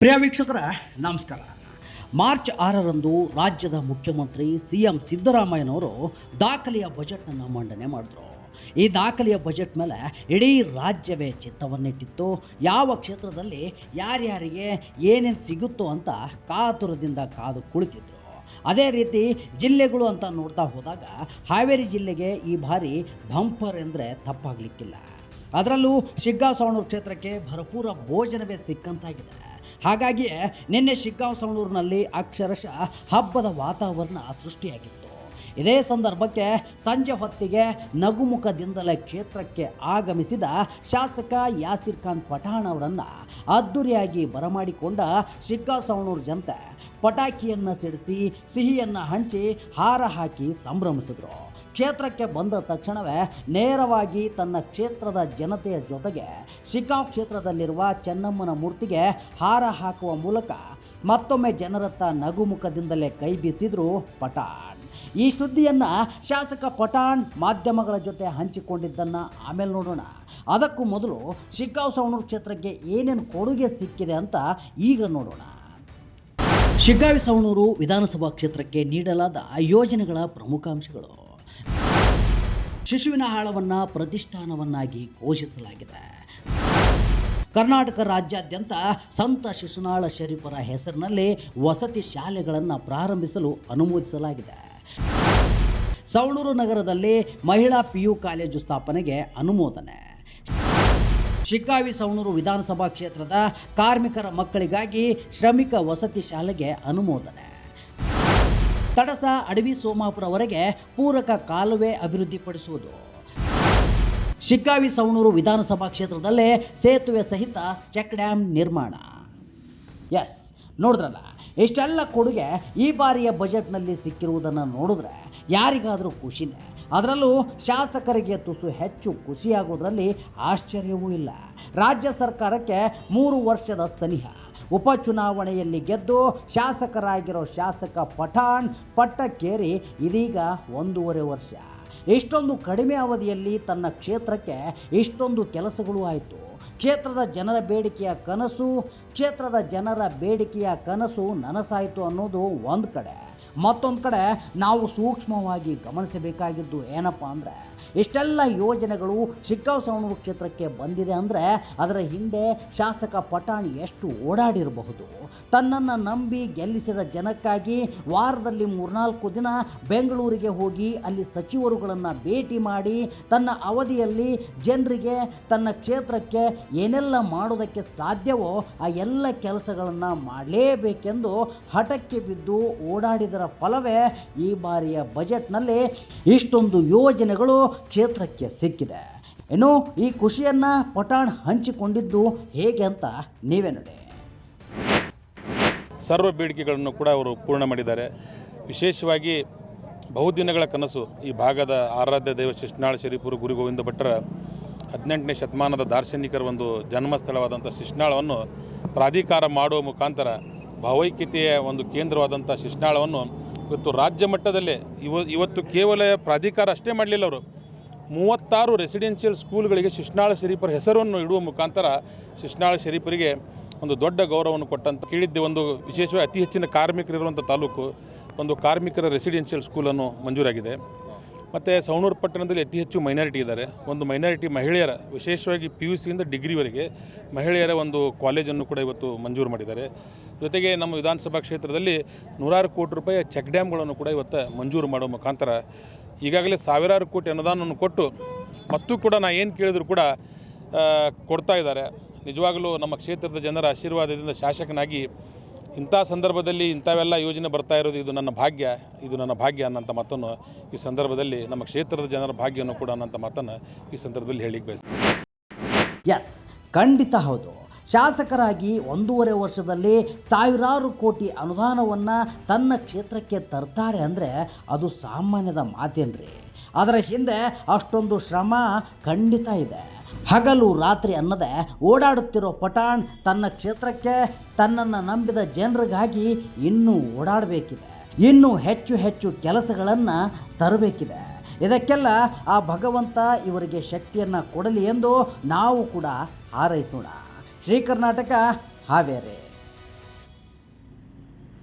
ಪ್ರಿಯ ವೀಕ್ಷಕರ ನಮಸ್ಕಾರ. ಮಾರ್ಚ್ 6ರಂದು ರಾಜ್ಯದ ಮುಖ್ಯಮಂತ್ರಿ ಸಿಎಂ ಸಿದ್ದರಾಮಯ್ಯನವರು ದಾಖಲೆಯ ಬಜೆಟ್ನ್ನು ಮಂಡನೆ ಮಾಡಿದ್ರು. ಈ ದಾಖಲೆಯ ಬಜೆಟ್ ಮೇಲೆ ಇಡೀ ರಾಜ್ಯವೇ ಚಿತ್ತವನ್ನಿಟ್ಟಿತ್ತು. ಯಾವ ಕ್ಷೇತ್ರದಲ್ಲಿ ಯಾರ್ಯಾರಿಗೆ ಏನೇನು ಸಿಗುತ್ತೋ ಅಂತ ಕಾತುರದಿಂದ ಕಾದು ಕುಳಿತಿದ್ರು. ಅದೇ ರೀತಿ ಜಿಲ್ಲೆಗಳು ಅಂತ ನೋಡ್ತಾ ಹೋದಾಗ ಹಾವೇರಿ ಜಿಲ್ಲೆಗೆ ಈ ಬಾರಿ ಬಂಪರ್ ಎಂದರೆ ತಪ್ಪಾಗಲಿಕ್ಕಿಲ್ಲ. ಅದರಲ್ಲೂ ಶಿಗ್ಗಾಂವ ಸವಣೂರು ಕ್ಷೇತ್ರಕ್ಕೆ ಭರಪೂರ ಭೋಜನವೇ ಸಿಕ್ಕಂತಾಗಿದೆ. ಹಾಗಾಗಿಯೇ ನಿನ್ನೆ ಶಿಗ್ಗಾಂವ ಸವಣೂರಿನಲ್ಲಿ ಅಕ್ಷರಶಃ ಹಬ್ಬದ ವಾತಾವರಣ ಸೃಷ್ಟಿಯಾಗಿತ್ತು. ಇದೇ ಸಂದರ್ಭಕ್ಕೆ ಸಂಜೆ ಹೊತ್ತಿಗೆ ನಗುಮುಖದಿಂದಲೇ ಕ್ಷೇತ್ರಕ್ಕೆ ಆಗಮಿಸಿದ ಶಾಸಕ ಯಾಸೀರ್ ಖಾನ್ ಪಠಾಣ್ ಅವರನ್ನು ಅದ್ದೂರಿಯಾಗಿ ಬರಮಾಡಿಕೊಂಡ ಶಿಗ್ಗಾಂವ ಸವಣೂರು ಜನತೆ ಪಟಾಕಿಯನ್ನು ಸಿಡಿಸಿ ಸಿಹಿಯನ್ನು ಹಂಚಿ ಹಾರ ಹಾಕಿ ಸಂಭ್ರಮಿಸಿದರು. ಕ್ಷೇತ್ರಕ್ಕೆ ಬಂದ ತಕ್ಷಣವೇ ನೇರವಾಗಿ ತನ್ನ ಕ್ಷೇತ್ರದ ಜನತೆಯ ಜೊತೆಗೆ ಶಿಗ್ಗಾಂವ ಕ್ಷೇತ್ರದಲ್ಲಿರುವ ಚೆನ್ನಮ್ಮನ ಮೂರ್ತಿಗೆ ಹಾರ ಹಾಕುವ ಮೂಲಕ ಮತ್ತೊಮ್ಮೆ ಜನರತ್ತ ನಗುಮುಖದಿಂದಲೇ ಕೈ ಬೀಸಿದ್ರು ಪಠಾಣ್. ಈ ಸುದ್ದಿಯನ್ನು ಶಾಸಕ ಪಠಾಣ್ ಮಾಧ್ಯಮಗಳ ಜೊತೆ ಹಂಚಿಕೊಂಡಿದ್ದನ್ನು ಆಮೇಲೆ ನೋಡೋಣ. ಅದಕ್ಕೂ ಮೊದಲು ಶಿಗ್ಗಾಂವ ಸವಣೂರು ಕ್ಷೇತ್ರಕ್ಕೆ ಏನೇನು ಕೊಡುಗೆ ಸಿಕ್ಕಿದೆ ಅಂತ ಈಗ ನೋಡೋಣ. ಶಿಗ್ಗಾಂವ ಸವಣೂರು ವಿಧಾನಸಭಾ ಕ್ಷೇತ್ರಕ್ಕೆ ನೀಡಲಾದ ಯೋಜನೆಗಳ ಪ್ರಮುಖ ಅಂಶಗಳು. ಶಿಶುವಿನ ಹಾಳವನ್ನು ಪ್ರತಿಷ್ಠಾನವನ್ನಾಗಿ ಘೋಷಿಸಲಾಗಿದೆ. ಕರ್ನಾಟಕ ರಾಜ್ಯಾದ್ಯಂತ ಸಂತ ಶಿಶುನಾಳ ಶರೀಫರ ಹೆಸರಿನಲ್ಲಿ ವಸತಿ ಶಾಲೆಗಳನ್ನು ಪ್ರಾರಂಭಿಸಲು ಅನುಮೋದಿಸಲಾಗಿದೆ. ಸವಣೂರು ನಗರದಲ್ಲಿ ಮಹಿಳಾ PU ಕಾಲೇಜು ಸ್ಥಾಪನೆಗೆ ಅನುಮೋದನೆ. ಶಿಗ್ಗಾಂವ ಸವಣೂರು ವಿಧಾನಸಭಾ ಕ್ಷೇತ್ರದ ಕಾರ್ಮಿಕರ ಮಕ್ಕಳಿಗಾಗಿ ಶ್ರಮಿಕ ವಸತಿ ಶಾಲೆಗೆ ಅನುಮೋದನೆ. ತಡಸ ಅಡವಿ ಸೋಮಾಪುರವರೆಗೆ ಪೂರಕ ಕಾಲುವೆ ಅಭಿವೃದ್ಧಿಪಡಿಸುವುದು. ಶಿಗ್ಗಾಂವ ಸವಣೂರು ವಿಧಾನಸಭಾ ಕ್ಷೇತ್ರದಲ್ಲೇ ಸೇತುವೆ ಸಹಿತ ಚೆಕ್ ಡ್ಯಾಂ ನಿರ್ಮಾಣ. ಎಸ್, ನೋಡಿದ್ರಲ್ಲ, ಇಷ್ಟೆಲ್ಲ ಕೊಡುಗೆ ಈ ಬಾರಿಯ ಬಜೆಟ್ನಲ್ಲಿ ಸಿಕ್ಕಿರುವುದನ್ನು ನೋಡಿದ್ರೆ ಯಾರಿಗಾದರೂ ಖುಷಿನೇ. ಅದರಲ್ಲೂ ಶಾಸಕರಿಗೆ ತುಸು ಹೆಚ್ಚು ಖುಷಿಯಾಗೋದ್ರಲ್ಲಿ ಆಶ್ಚರ್ಯವೂ ಇಲ್ಲ. ರಾಜ್ಯ ಸರ್ಕಾರಕ್ಕೆ 3 ವರ್ಷದ ಸನಿಹ. ಉಪಚುನಾವಣೆಯಲ್ಲಿ ಗೆದ್ದು ಶಾಸಕರಾಗಿರೋ ಶಾಸಕ ಪಠಾಣ್ ಪಟ್ಟಕ್ಕೇರಿ ಇದೀಗ 1.5 ವರ್ಷ. ಇಷ್ಟೊಂದು ಕಡಿಮೆ ಅವಧಿಯಲ್ಲಿ ತನ್ನ ಕ್ಷೇತ್ರಕ್ಕೆ ಇಷ್ಟೊಂದು ಕೆಲಸಗಳು ಆಯಿತು. ಕ್ಷೇತ್ರದ ಜನರ ಬೇಡಿಕೆಯ ಕನಸು ನನಸಾಯಿತು ಅನ್ನೋದು ಒಂದು ಕಡೆ. ಮತ್ತೊಂದು ಕಡೆ ನಾವು ಸೂಕ್ಷ್ಮವಾಗಿ ಗಮನಿಸಬೇಕಾಗಿದ್ದು ಏನಪ್ಪ ಅಂದರೆ, ಇಷ್ಟೆಲ್ಲ ಯೋಜನೆಗಳು ಶಿಗ್ಗಾಂವ ಸವಣೂರು ಕ್ಷೇತ್ರಕ್ಕೆ ಬಂದಿದೆ ಅಂದರೆ ಅದರ ಹಿಂದೆ ಶಾಸಕ ಪಠಾಣ್ ಎಷ್ಟು ಓಡಾಡಿರಬಹುದು. ತನ್ನನ್ನು ನಂಬಿ ಗೆಲ್ಲಿಸಿದ ಜನಕ್ಕಾಗಿ ವಾರದಲ್ಲಿ 3-4 ದಿನ ಬೆಂಗಳೂರಿಗೆ ಹೋಗಿ ಅಲ್ಲಿ ಸಚಿವರುಗಳನ್ನು ಭೇಟಿ ಮಾಡಿ ತನ್ನ ಅವಧಿಯಲ್ಲಿ ಜನರಿಗೆ ತನ್ನ ಕ್ಷೇತ್ರಕ್ಕೆ ಏನೆಲ್ಲ ಮಾಡೋದಕ್ಕೆ ಸಾಧ್ಯವೋ ಆ ಎಲ್ಲ ಕೆಲಸಗಳನ್ನು ಮಾಡಲೇಬೇಕೆಂದು ಹಠಕ್ಕೆ ಬಿದ್ದು ಓಡಾಡಿದರ ಫಲವೇ ಈ ಬಾರಿಯ ಬಜೆಟ್ನಲ್ಲಿ ಇಷ್ಟೊಂದು ಯೋಜನೆಗಳು ಕ್ಷೇತ್ರಕ್ಕೆ ಸಿಕ್ಕಿದೆ. ಇನ್ನು ಈ ಖುಷಿಯನ್ನು ಪಠಾಣ್ ಹಂಚಿಕೊಂಡಿದ್ದು ಹೇಗೆ ಅಂತ ನೀವೇ ನೋಡಿ. ಸರ್ವ ಬೇಡಿಕೆಗಳನ್ನು ಕೂಡ ಅವರು ಪೂರ್ಣ ಮಾಡಿದ್ದಾರೆ. ವಿಶೇಷವಾಗಿ ಬಹುದಿನಗಳ ಕನಸು ಈ ಭಾಗದ ಆರಾಧ್ಯ ದೈವ ಶಿಶುನಾಳ ಶರೀಫರು ಗುರು ಗೋವಿಂದ ಭಟ್ಟರ 18ನೇ ಶತಮಾನದ ದಾರ್ಶನಿಕರ ಒಂದು ಜನ್ಮಸ್ಥಳವಾದಂಥ ಶಿಶುನಾಳವನ್ನು ಪ್ರಾಧಿಕಾರ ಮಾಡುವ ಮುಖಾಂತರ ಭಾವೈಕ್ಯತೆಯ ಒಂದು ಕೇಂದ್ರವಾದಂಥ ಶಿಶುನಾಳವನ್ನು ಇವತ್ತು ರಾಜ್ಯ ಮಟ್ಟದಲ್ಲೇ ಇವತ್ತು ಕೇವಲ ಪ್ರಾಧಿಕಾರ ಅಷ್ಟೇ ಮಾಡಲಿಲ್ಲ. ಅವರು 36 ರೆಸಿಡೆನ್ಷಿಯಲ್ ಸ್ಕೂಲ್ಗಳಿಗೆ ಶಿಶುನಾಳ ಶರೀಫರ ಹೆಸರನ್ನು ಇಡುವ ಮುಖಾಂತರ ಶಿಶುನಾಳ ಶರೀಫರಿಗೆ ಒಂದು ದೊಡ್ಡ ಗೌರವವನ್ನು ಕೊಟ್ಟಂತ ಕೇಳಿದ್ದೆ. ಒಂದು ವಿಶೇಷವಾಗಿ ಅತಿ ಹೆಚ್ಚಿನ ಕಾರ್ಮಿಕರಿರುವಂಥ ತಾಲೂಕು, ಒಂದು ಕಾರ್ಮಿಕರ ರೆಸಿಡೆನ್ಷಿಯಲ್ ಸ್ಕೂಲನ್ನು ಮಂಜೂರಾಗಿದೆ. ಮತ್ತು ಸವಣೂರು ಪಟ್ಟಣದಲ್ಲಿ ಅತಿ ಹೆಚ್ಚು ಮೈನಾರಿಟಿ ಇದ್ದಾರೆ. ಒಂದು ಮೈನಾರಿಟಿ ಮಹಿಳೆಯರ, ವಿಶೇಷವಾಗಿ PUC ಇಂದ ಡಿಗ್ರಿವರೆಗೆ ಮಹಿಳೆಯರ ಒಂದು ಕಾಲೇಜನ್ನು ಕೂಡ ಇವತ್ತು ಮಂಜೂರು ಮಾಡಿದ್ದಾರೆ. ಜೊತೆಗೆ ನಮ್ಮ ವಿಧಾನಸಭಾ ಕ್ಷೇತ್ರದಲ್ಲಿ 100 ಕೋಟಿ ರೂಪಾಯಿ ಚೆಕ್ ಡ್ಯಾಮ್ಗಳನ್ನು ಕೂಡ ಇವತ್ತು ಮಂಜೂರು ಮಾಡುವ ಮುಖಾಂತರ ಈಗಾಗಲೇ ಸಾವಿರಾರು ಕೋಟಿ ಅನುದಾನವನ್ನು ಕೊಟ್ಟು ಮತ್ತೂ ಕೂಡ ನಾ ಏನು ಕೇಳಿದ್ರು ಕೂಡ ಕೊಡ್ತಾ ಇದ್ದಾರೆ. ನಿಜವಾಗಲೂ ನಮ್ಮ ಕ್ಷೇತ್ರದ ಜನರ ಆಶೀರ್ವಾದದಿಂದ ಶಾಸಕನಾಗಿ ಇಂಥ ಸಂದರ್ಭದಲ್ಲಿ ಇಂಥವೆಲ್ಲ ಯೋಜನೆ ಬರ್ತಾ ಇರೋದು ಇದು ನನ್ನ ಭಾಗ್ಯ ಅನ್ನೋಂಥ ಮಾತನ್ನು ಈ ಸಂದರ್ಭದಲ್ಲಿ, ನಮ್ಮ ಕ್ಷೇತ್ರದ ಜನರ ಭಾಗ್ಯವನ್ನು ಕೂಡ ಅನ್ನೋಂಥ ಮಾತನ್ನು ಈ ಸಂದರ್ಭದಲ್ಲಿ ಹೇಳಿಕ್ಕೆ ಬಯಸ್ತೀನಿ. ಎಸ್, ಖಂಡಿತ ಹೌದು. ಶಾಸಕರಾಗಿ 1.5 ವರ್ಷದಲ್ಲಿ ಸಾವಿರಾರು ಕೋಟಿ ಅನುದಾನವನ್ನು ತನ್ನ ಕ್ಷೇತ್ರಕ್ಕೆ ತರ್ತಾರೆ ಅಂದರೆ ಅದು ಸಾಮಾನ್ಯದ ಮಾತೇನ್ರಿ. ಅದರ ಹಿಂದೆ ಅಷ್ಟೊಂದು ಶ್ರಮ ಖಂಡಿತ ಇದೆ. ಹಗಲು ರಾತ್ರಿ ಅನ್ನದೇ ಓಡಾಡುತ್ತಿರೋ ಪಠಾಣ್ ತನ್ನ ಕ್ಷೇತ್ರಕ್ಕೆ ತನ್ನನ್ನು ನಂಬಿದ ಜನರಿಗಾಗಿ ಇನ್ನೂ ಓಡಾಡಬೇಕಿದೆ. ಇನ್ನೂ ಹೆಚ್ಚು ಕೆಲಸಗಳನ್ನು ತರಬೇಕಿದೆ. ಇದಕ್ಕೆಲ್ಲ ಆ ಭಗವಂತ ಇವರಿಗೆ ಶಕ್ತಿಯನ್ನು ಕೊಡಲಿ ಎಂದು ನಾವು ಕೂಡ ಹಾರೈಸೋಣ. ಶ್ರೀ ಕರ್ನಾಟಕ ಹಾವೇರಿ.